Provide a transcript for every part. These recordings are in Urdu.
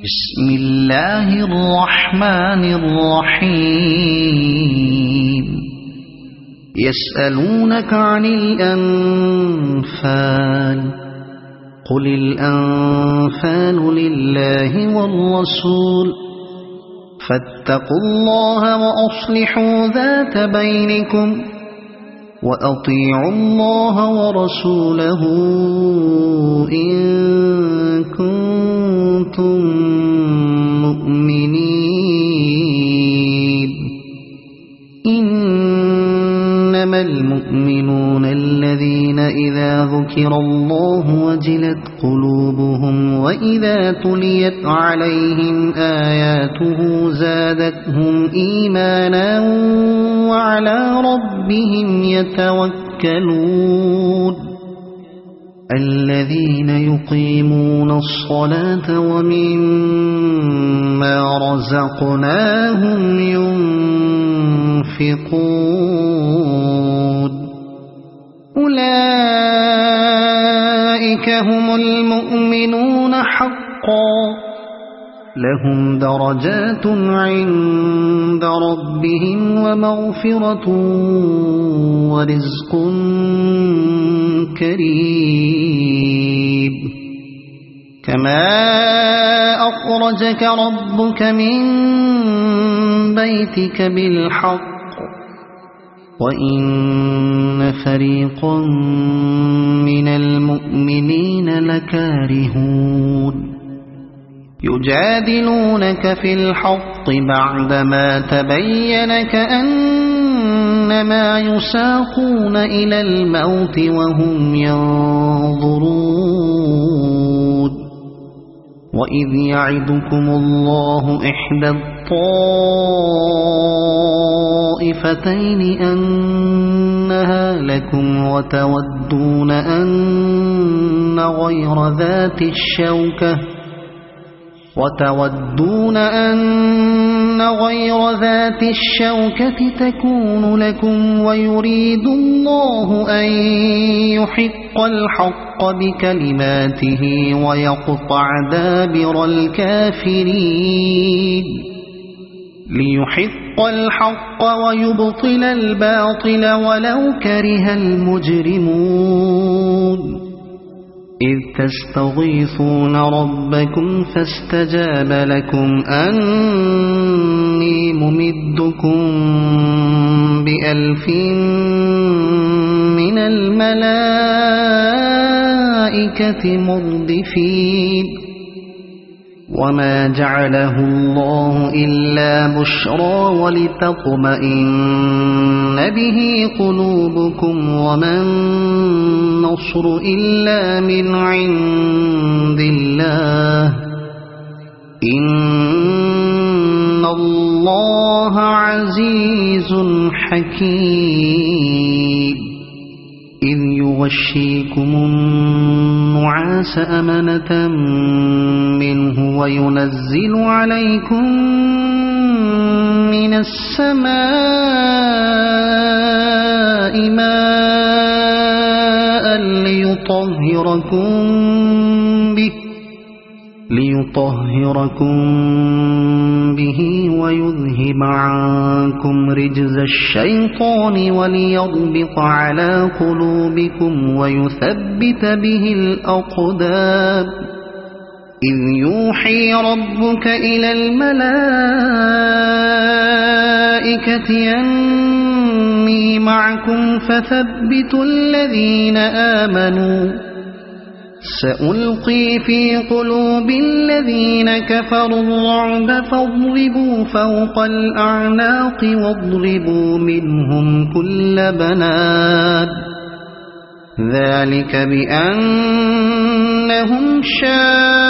بسم الله الرحمن الرحيم يسألونك عن الأنفال قل الأنفال لله والرسول فاتقوا الله وأصلحوا ذات بينكم وأطيعوا الله ورسوله إن كنتم مؤمنين إنما المؤمنون الذين إذا ذكر الله وجلت قلوبهم وإذا تليت عليهم آياته زادتهم إيمانا وعلى ربهم يتوكلون الذين يقيمون الصلاة ومما رزقناهم ينفقون أولئك هم المؤمنون حقا لهم درجات عند ربهم ومغفرة ورزق كريم كما أخرجك ربك من بيتك بالحق وإن فريقا من المؤمنين لكارهون يجادلونك في الحق بعدما تبين كأنما يساقون إلى الموت وهم ينظرون وإذ يعدكم الله إحدى الطائفتين أنها لكم وتودون أن غير ذات الشوكة تكون لكم ويريد الله أن يحق الحق بكلماته ويقطع دابر الكافرين ليحق الحق ويبطل الباطل ولو كره المجرمون إذ تستغيثون ربكم فاستجاب لكم أني ممدكم ب1000 من الملائكة مردفين وما جعله الله إلا بشرى ولتطمئن به قلوبكم وما النصر إلا من عند الله إن الله عزيز حكيم إذ يغشيكم النعاس أمنة منه وينزل عليكم من السماء ماء ليطهركم به ويذهب عنكم رجز الشيطان وليربط على قلوبكم ويثبت به الأقدام إذ يوحي ربك إلى الملائكة أني معكم فثبتوا الذين آمنوا سألقي في قلوب الذين كفروا الرعب فاضربوا فوق الأعناق واضربوا منهم كل بنان ذلك بأنهم شاقوا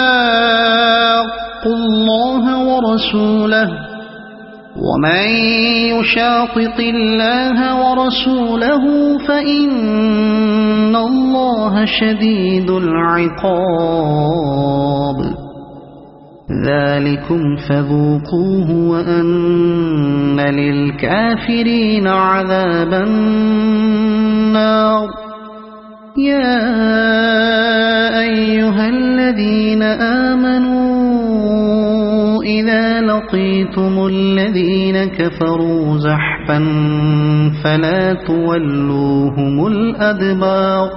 الله ورسوله ومن يشاقق الله ورسوله فإن الله شديد العقاب ذلكم فذوقوه وأن للكافرين عذاب النار يا أيها الذين آمنوا لقيتم الذين كفروا زحفا فلا تولوهم الأدبار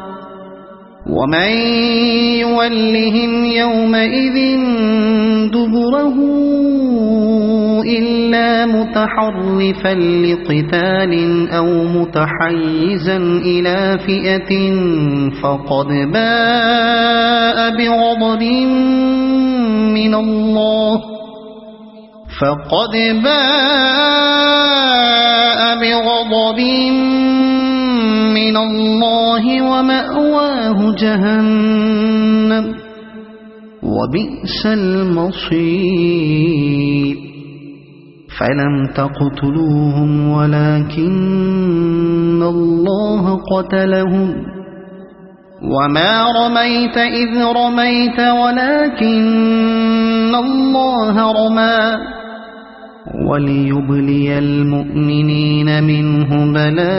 ومن يولهم يومئذ دبره إلا متحرفا لقتال أو متحيزا إلى فئة فقد باء بغضب من الله ومأواه جهنم وبئس المصير فلم تقتلوهم ولكن الله قتلهم وما رميت إذ رميت ولكن الله رمى وليبلي المؤمنين منه بلاء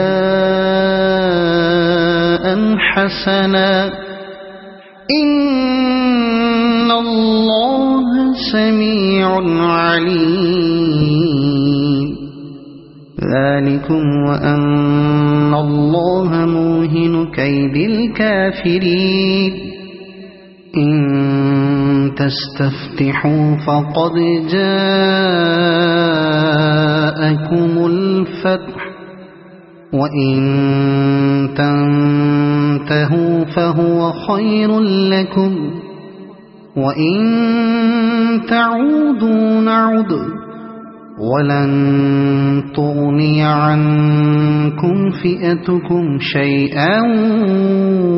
حسنا إن الله سميع عليم ذلكم وأن الله موهن كيد الكافرين إن تستفتحوا فقد جاءكم الفتح وإن تنتهوا فهو خير لكم وإن تعودوا نعد ولن تغني عنكم فئتكم شيئا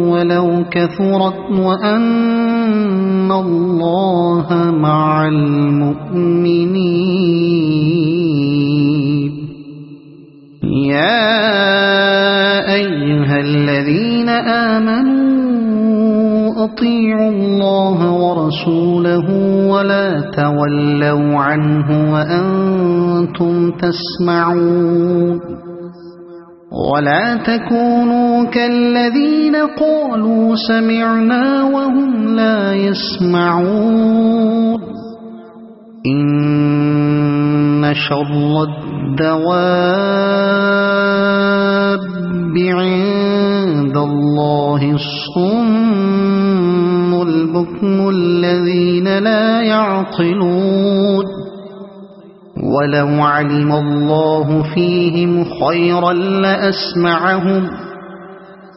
ولو كثرت وأن الله مع المؤمنين يا أيها الذين آمنوا أطيعوا الله ورسوله ولا تولوا عنه وأنتم تسمعون ولا تكونوا كالذين قالوا سمعنا وهم لا يسمعون إن شر الدواب عند الله الصم البكم الذين لا يعقلون ولو علم الله فيهم خيرا لأسمعهم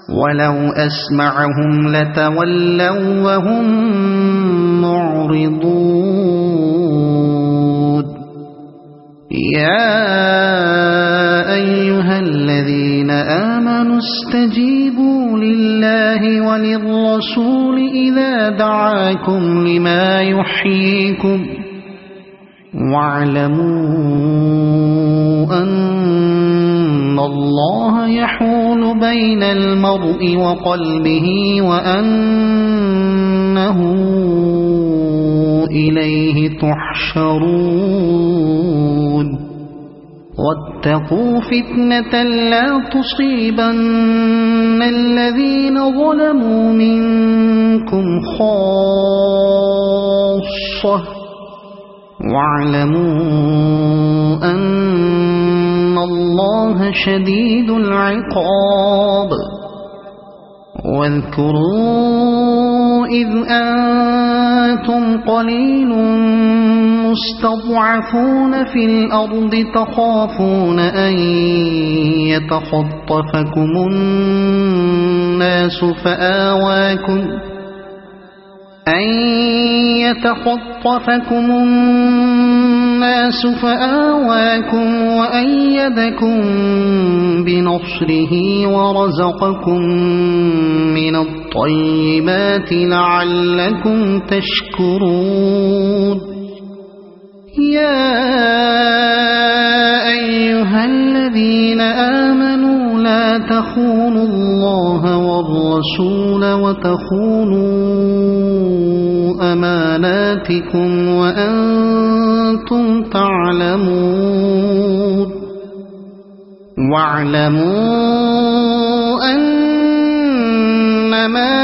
ولو أسمعهم لتولوا وهم معرضون يا أيها الذين آمنوا استجيبوا لله وللرسول إذا دعاكم لما يحييكم واعلموا أن الله يحول بين المرء وقلبه وأنه إليه تحشرون واتقوا فتنة لا تصيبن الذين ظلموا منكم خاصة واعلموا أن الله شديد العقاب واذكروا إذ أنتم قليل مستضعفون في الأرض تخافون أن يتخطفكم الناس فآواكم وأيدكم بنصره ورزقكم من الطيبات لعلكم تشكرون يا أيها الذين آمنوا لا تخونوا الله والرسول وتخونوا أماناتكم وأنتم تعلمون واعلموا أنما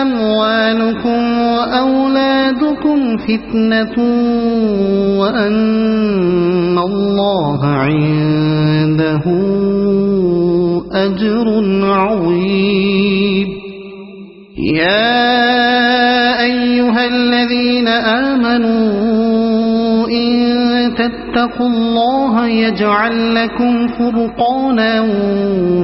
أموالكم وأولادكم تصيبتكم فتنة وأن الله عنده أجر عظيم. يا أيها الذين آمنوا إن تتقوا الله يجعل لكم فرقانا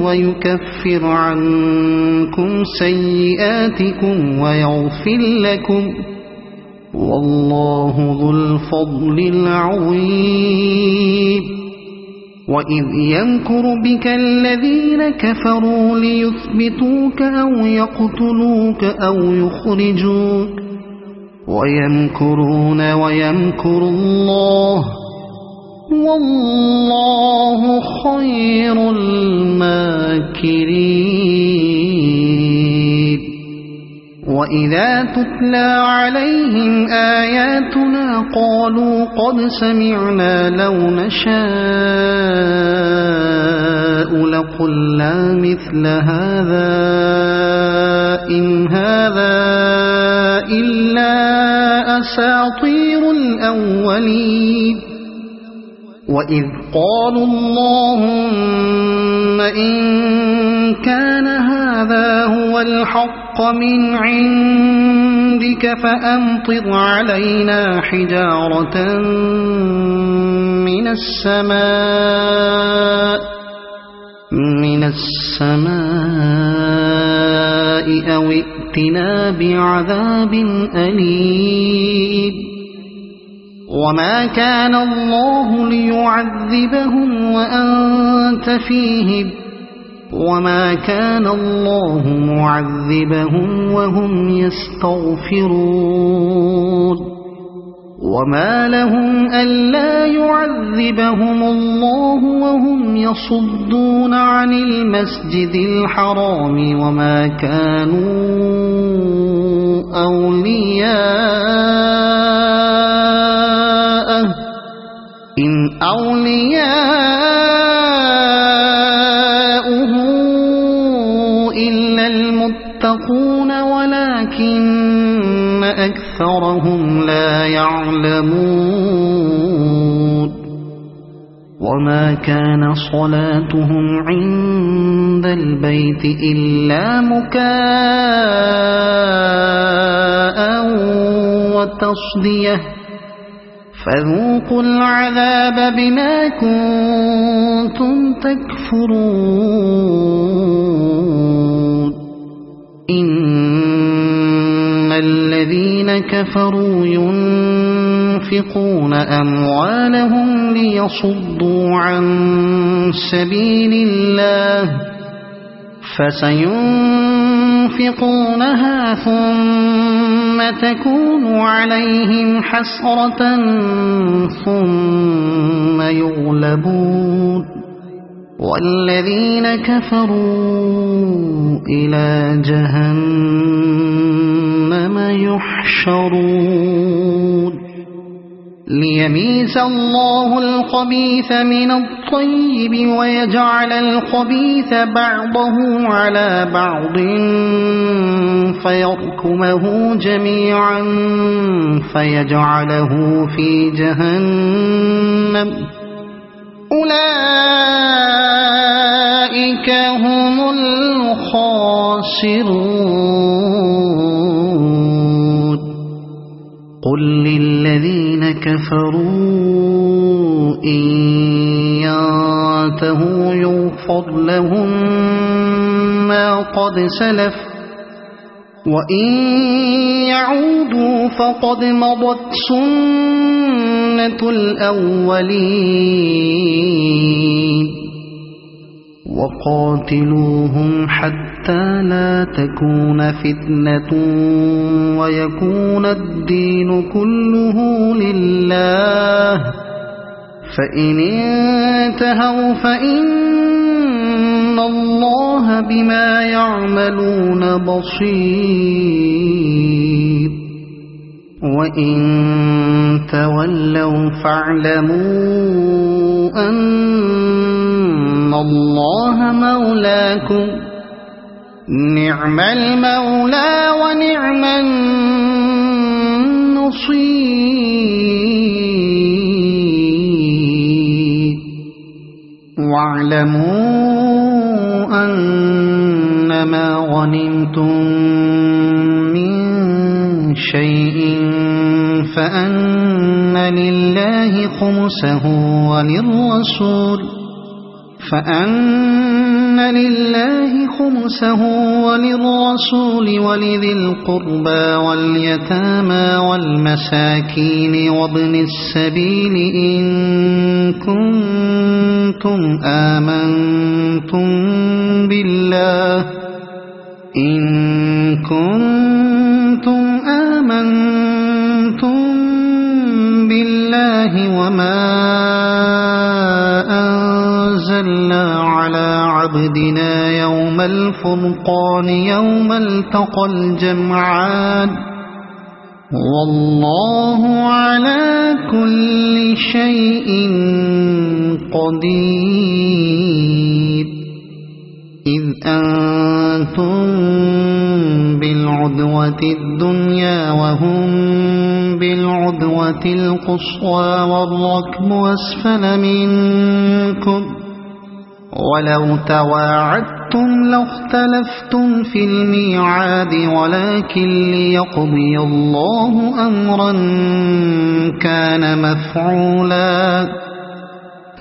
ويكفر عنكم سيئاتكم ويغفر لكم، والله ذو الفضل العظيم. وإذ يمكر بك الذين كفروا ليثبتوك أو يقتلوك أو يخرجوك ويمكرون ويمكر الله والله خير الماكرين. وإذا تتلى عليهم آياتنا قالوا قد سمعنا لو نشاء لقلنا مثل هذا إن هذا إلا أساطير الأولين. وإذ قالوا اللهم إن كان هذا هو الحق من عندك فأمطر علينا حجارة من السماء أو ائتنا بعذاب أليم. وما كان الله ليعذبهم وأنت فيهم وما كان الله معذبهم وهم يستغفرون. وما لهم ألا يعذبهم الله وهم يصدون عن المسجد الحرام وما كانوا أولياءه إن أولياؤه إلا المتقون ولكن أكثرهم لا يعلمون. وما كان صلاتهم عند البيت إلا مكاء وتصدية فذوقوا العذاب بما كنتم تكفرون. إن الذين كفروا ينفقون أموالهم ليصدوا عن سبيل الله فسينفقونها ثم تكون عليهم حسرة ثم يغلبون والذين كفروا إلى جهنم يحشرون. ليميز الله الخبيث من الطيب ويجعل الخبيث بعضه على بعض فيركمه جميعا فيجعله في جهنم أولئك هم الخاسرون. قل للذين كفروا إن ينتهوا يغفر لهم ما قد سلف وإن يعودوا فقد مضت سنة الأولين. وقاتلوهم حتى لا تكون فتنة ويكون الدين كله لله فإن انتهوا فإن الله بما يعملون بصير. وإن تولوا فاعلموا أن الله مولاكم نعم المولى ونعم النصير. بصير واعلموا أنما غنمتم من شيء فأن لله خمسه وللرسول ولذي القربى واليتامى والمساكين وابن السبيل إن كنتم آمنتم بالله وما أنزلنا على عبدنا يوم الفرقان يوم التقى الجمعان والله على كل شيء قدير إذ أنتم بالعدوة الدنيا وهم بالعدوة القصوى والركب أسفل منكم ولو تواعدتم لاختلفتم في الميعاد ولكن ليقضي الله أمرا كان مفعولا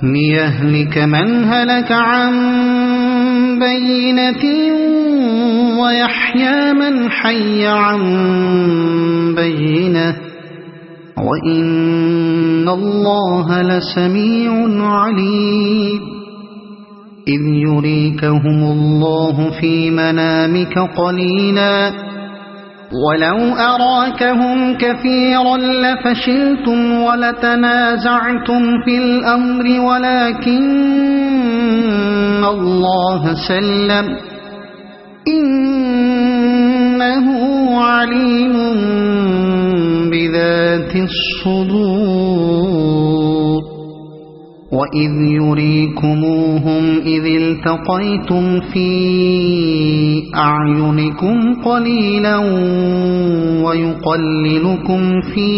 ليهلك من هلك عن بينة ويحيى من حي عن بينة وإن الله لسميع عليم إذ يريكهم الله في منامك قليلا ولو أراكهم كثيرا لفشلتم ولتنازعتم في الأمر ولكن الله سلم إنه عليم بذات الصدور وإذ يريكموهم إذ التقيتم في أعينكم قليلا ويقللكم في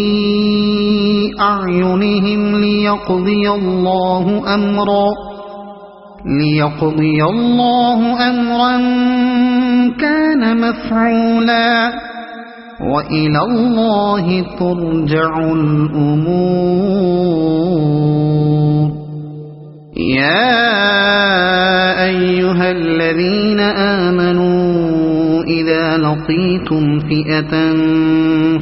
أعينهم ليقضي الله أمرا كان مفعولا وإلى الله ترجع الأمور يا أيها الذين آمنوا إذا لقيتم فئة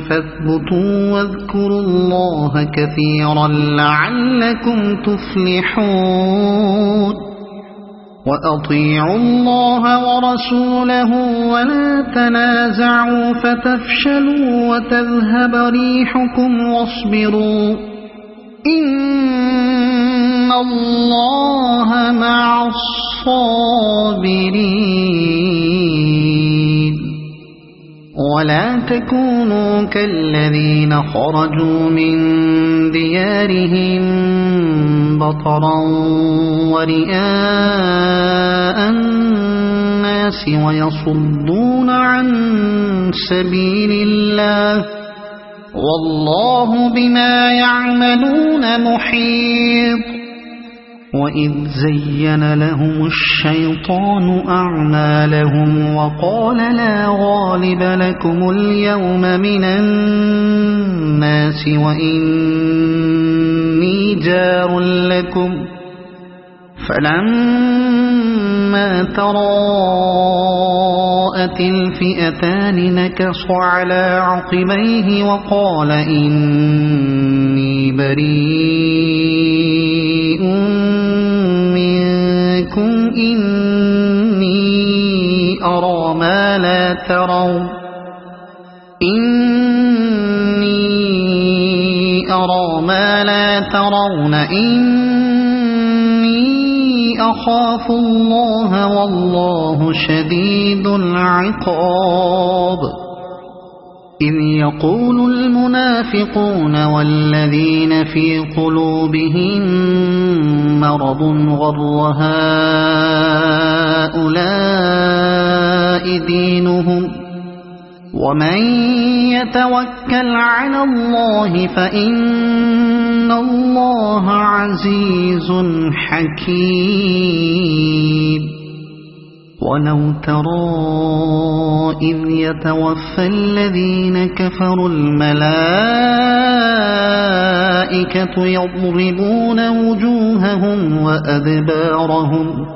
فاثبتوا واذكروا الله كثيرا لعلكم تفلحون وأطيعوا الله ورسوله ولا تنازعوا فتفشلوا وتذهب ريحكم واصبروا إن الله مع الصابرين ولا تكونوا كالذين خرجوا من ديارهم بطرا ورئاء الناس ويصدون عن سبيل الله والله بما يعملون محيط وإذ زين لهم الشيطان أعمالهم وقال لا غالب لكم اليوم من الناس وإني جار لكم فلما تراءت الفئتان نكص على عقبيه وقال إني بريء منكم إني أرى ما لا ترون إني أخاف الله والله شديد العقاب إذ يقول المنافقون والذين في قلوبهم مرض غر هؤلاء دينهم ومن يتوكل على الله فإن الله عزيز حكيم ولو ترى إذ يتوفى الذين كفروا الملائكة يضربون وجوههم وأدبارهم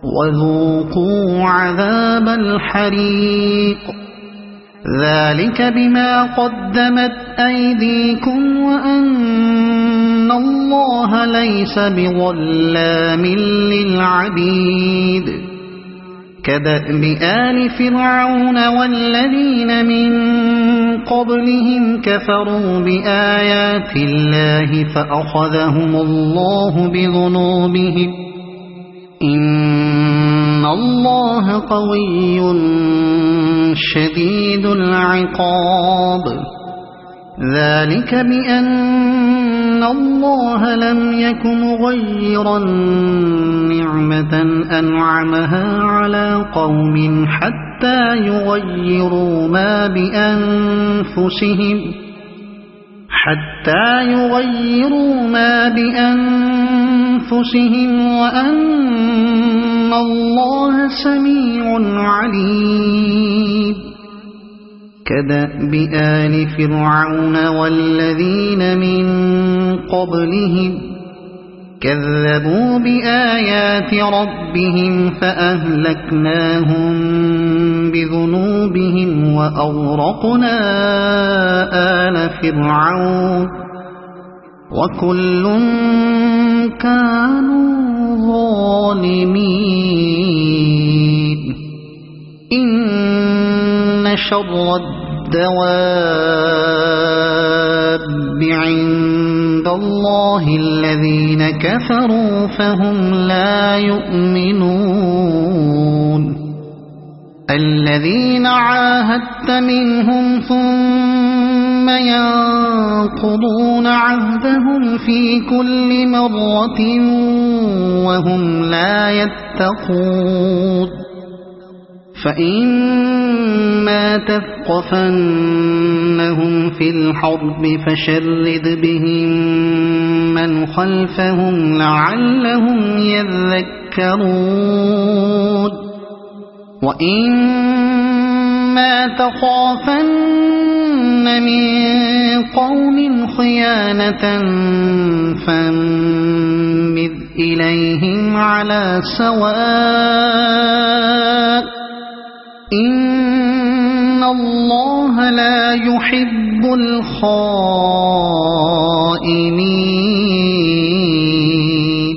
وذوقوا عذاب الحريق ذلك بما قدمت أيديكم وأن الله ليس بظلام للعبيد كدأب آل فرعون والذين من قبلهم كفروا بآيات الله فأخذهم الله بذنوبهم إن الله قوي شديد العقاب ذلك بأن الله لم يك مغيرا نعمة أنعمها على قوم حتى يغيروا ما بأنفسهم وأن الله سميع عليم كدأب آل فرعون والذين من قبلهم كذبوا بآيات ربهم فأهلكناهم بذنوبهم وأغرقنا آل فرعون وكل كانوا ظالمين إن شر الدواب عند الله الذين كفروا فهم لا يؤمنون الذين عاهدت منهم ثم ينقضون عهدهم في كل مرة وهم لا يتقون فإما تثقفنهم في الحرب فشرد بهم من خلفهم لعلهم يذكرون وإما تخافن من قوم خيانة فانبذ إليهم على سواء إن الله لا يحب الخائنين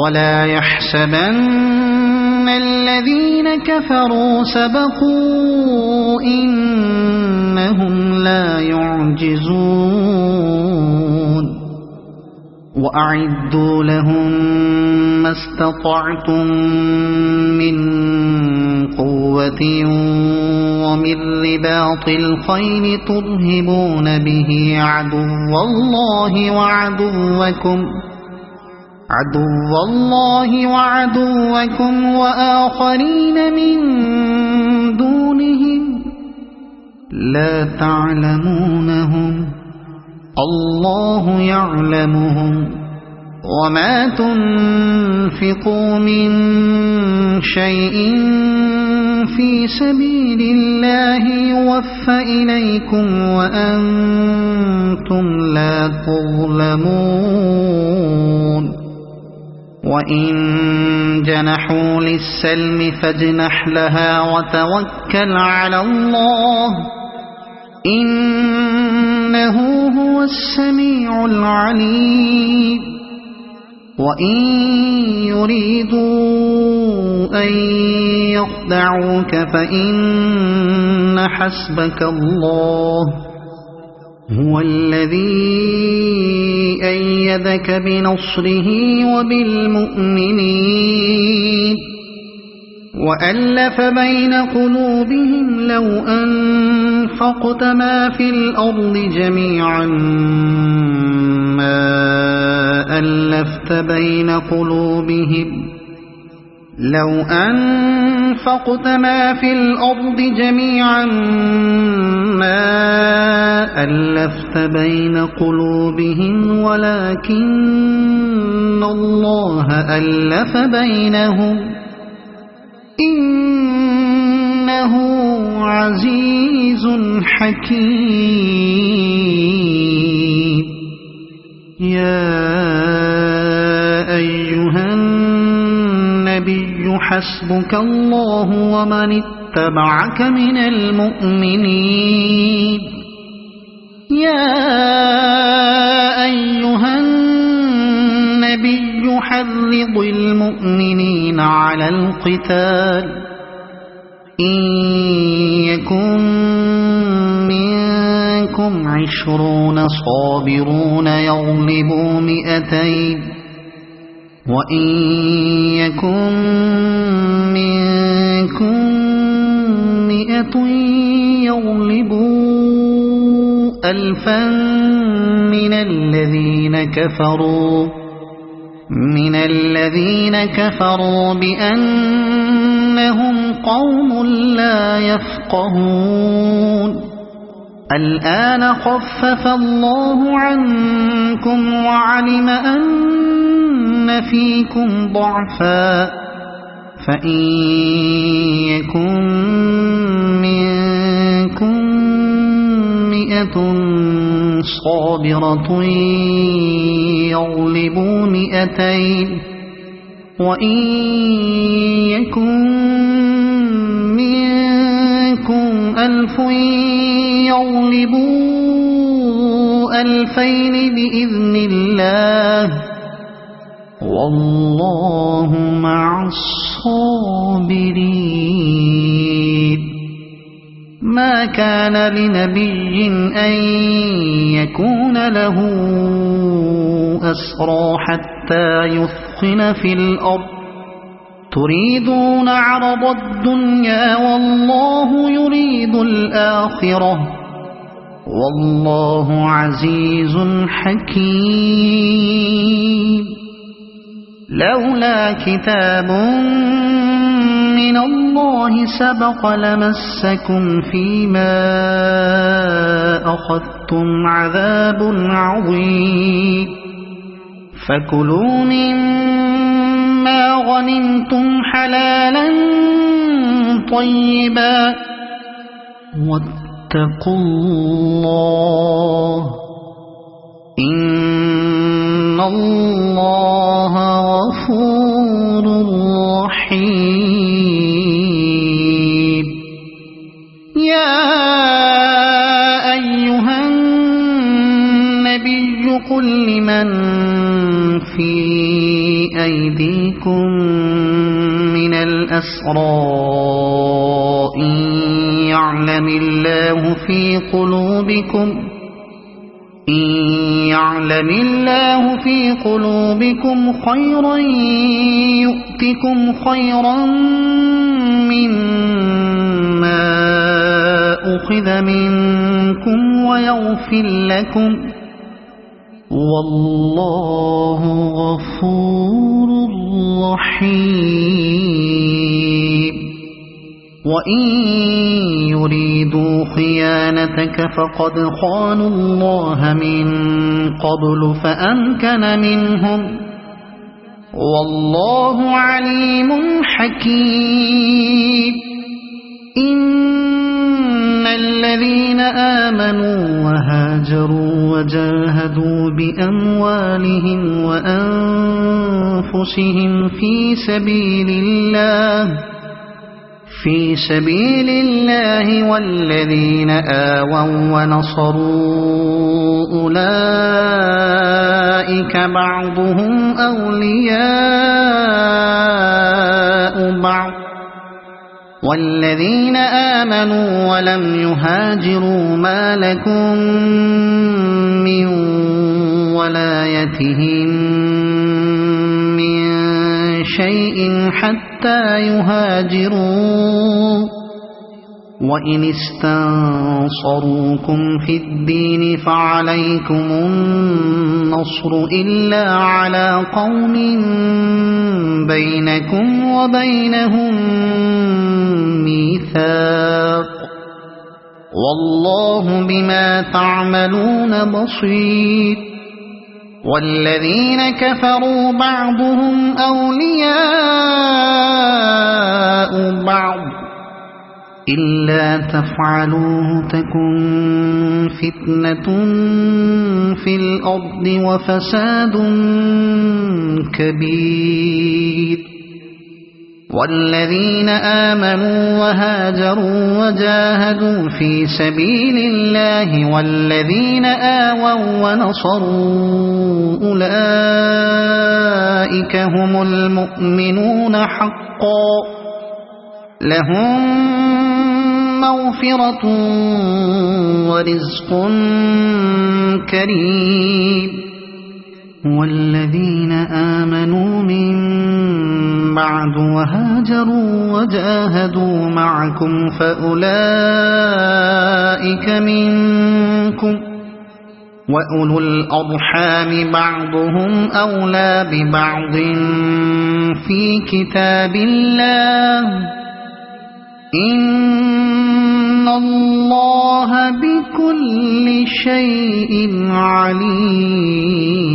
ولا يحسبن الذين كفروا سبقوا إنهم لا يعجزون وأعدوا لهم ما استطعتم من قوة ومن رباط الخيل ترهبون به عدو الله وآخرين من دونهم لا تعلمونهم الله يعلمهم وما تنفقوا من شيء في سبيل الله يوفى إليكم وأنتم لا تظلمون وإن جنحوا للسلم فاجنح لها وتوكل على الله إنه هو السميع العليم وإن يريدوا أن يخدعوك فإن حسبك الله هو الذي أيدك بنصره وبالمؤمنين وألف بين قلوبهم لو أنفقت ما في الأرض جميعا ما ألفت بين قلوبهم لو أن أنفقت ما في الأرض جميعا ما ألفت بين قلوبهم ولكن الله ألف بينهم إنه عزيز حكيم. يا أيها النبي حسبك الله ومن اتبعك من المؤمنين. يا أيها النبي حرض المؤمنين على القتال إن يكن منكم 20 صابرون يغلبوا 200 وإن يكن منكم 100 يغلبوا 1000 من الذين كفروا بأنهم قوم لا يفقهون. الآن خفف الله عنكم وعلم أن فيكم ضعفا فإن يكن منكم 100 صابرة يغلبوا 200 وإن يكن منكم 1000 يغلبوا 2000 بإذن الله والله مع الصابرين. ما كان لنبي أن يكون له أسرى حتى يثخن في الأرض تريدون عرض الدنيا والله يريد الآخرة والله عزيز حكيم. لولا كتاب من الله سبق لمسكم فيما أخذتم عذاب عظيم. فكلوا مما غنمتم حلالا طيبا واتقوا الله إن الله غفور رحيم. يا أيها النبي قل لمن في أيديكم من الأسرى إن يعلم الله في قلوبكم خيرا يؤتكم خيرا مما أخذ منكم ويغفر لكم والله غفور رحيم. وإن يريدوا خيانتك فقد خانوا الله من قبل فأمكن منهم والله عليم حكيم. إن الذين آمنوا وهاجروا وجاهدوا بأموالهم وأنفسهم في سبيل الله والذين آووا ونصروا أولئك بعضهم أولياء بعض والذين آمنوا ولم يهاجروا ما لكم من ولايتهم من شيء حتى يهاجروا وإن استنصروكم في الدين فعليكم النصر إلا على قوم بينكم وبينهم ميثاق والله بما تعملون بصير والذين كفروا بعضهم أولياء بعض إلا تفعلوه تكن فتنة في الأرض وفساد كبير والذين آمنوا وهاجروا وجاهدوا في سبيل الله والذين آووا ونصروا أولئك هم المؤمنون حقا لهم مغفرة ورزق كريم والذين آمنوا من بعد وهاجروا وجاهدوا معكم فأولئك منكم وأولو الأرحام بعضهم أولى ببعض في كتاب الله إن الله بكل شيء عليم